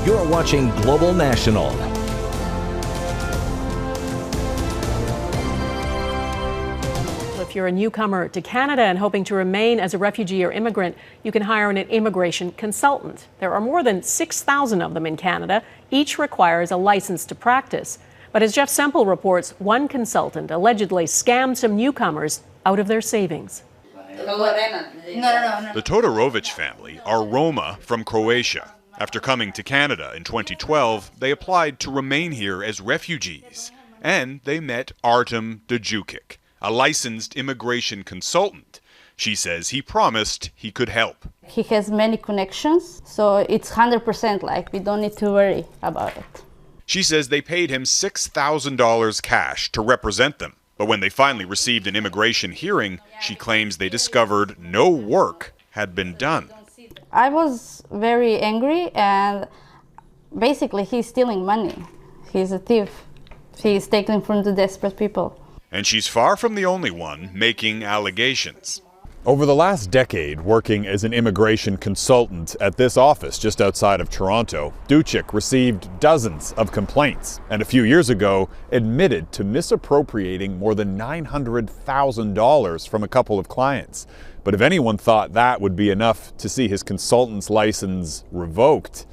You're watching Global National. If you're a newcomer to Canada and hoping to remain as a refugee or immigrant, you can hire an immigration consultant. There are more than 6,000 of them in Canada. Each requires a license to practice. But as Jeff Semple reports, one consultant allegedly scammed some newcomers out of their savings. The Todorovic family are Roma from Croatia. After coming to Canada in 2012, they applied to remain here as refugees. And they met Artem Djukic, a licensed immigration consultant. She says he promised he could help. He has many connections, so it's 100% like we don't need to worry about it. She says they paid him $6,000 cash to represent them. But when they finally received an immigration hearing, she claims they discovered no work had been done. I was very angry, and basically he's stealing money. He's a thief. He's taking from the desperate people. And she's far from the only one making allegations. Over the last decade, working as an immigration consultant at this office just outside of Toronto, Djukic received dozens of complaints, and a few years ago admitted to misappropriating more than $900,000 from a couple of clients. But if anyone thought that would be enough to see his consultant's license revoked,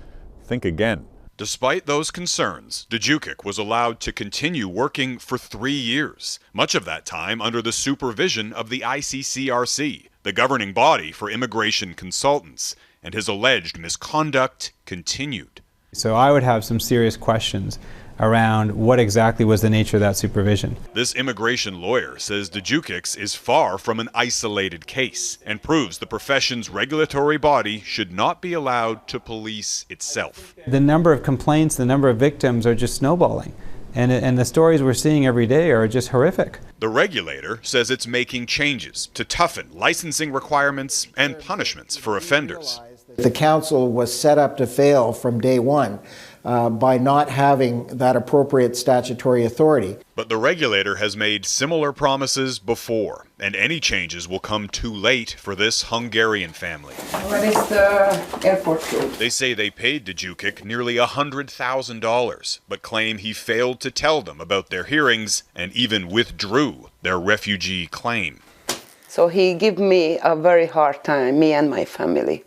think again. Despite those concerns, Djukic was allowed to continue working for 3 years, much of that time under the supervision of the ICCRC, the governing body for immigration consultants, and his alleged misconduct continued. So I would have some serious questions around what exactly was the nature of that supervision. This immigration lawyer says Djukic is far from an isolated case and proves the profession's regulatory body should not be allowed to police itself. The number of complaints, the number of victims are just snowballing. And the stories we're seeing every day are just horrific. The regulator says it's making changes to toughen licensing requirements and punishments for offenders. The council was set up to fail from day one by not having that appropriate statutory authority. But the regulator has made similar promises before, and any changes will come too late for this Hungarian family. What is the airport food? They say they paid Djukic nearly $100,000, but claim he failed to tell them about their hearings and even withdrew their refugee claim. So he gave me a very hard time, me and my family.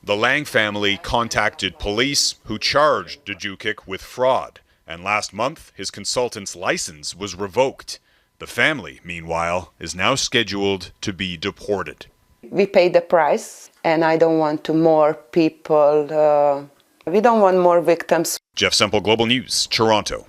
The Lang family contacted police, who charged Djukic with fraud, and last month his consultant's license was revoked. The family, meanwhile, is now scheduled to be deported. We paid the price, and I don't want more people, we don't want more victims. Jeff Semple, Global News, Toronto.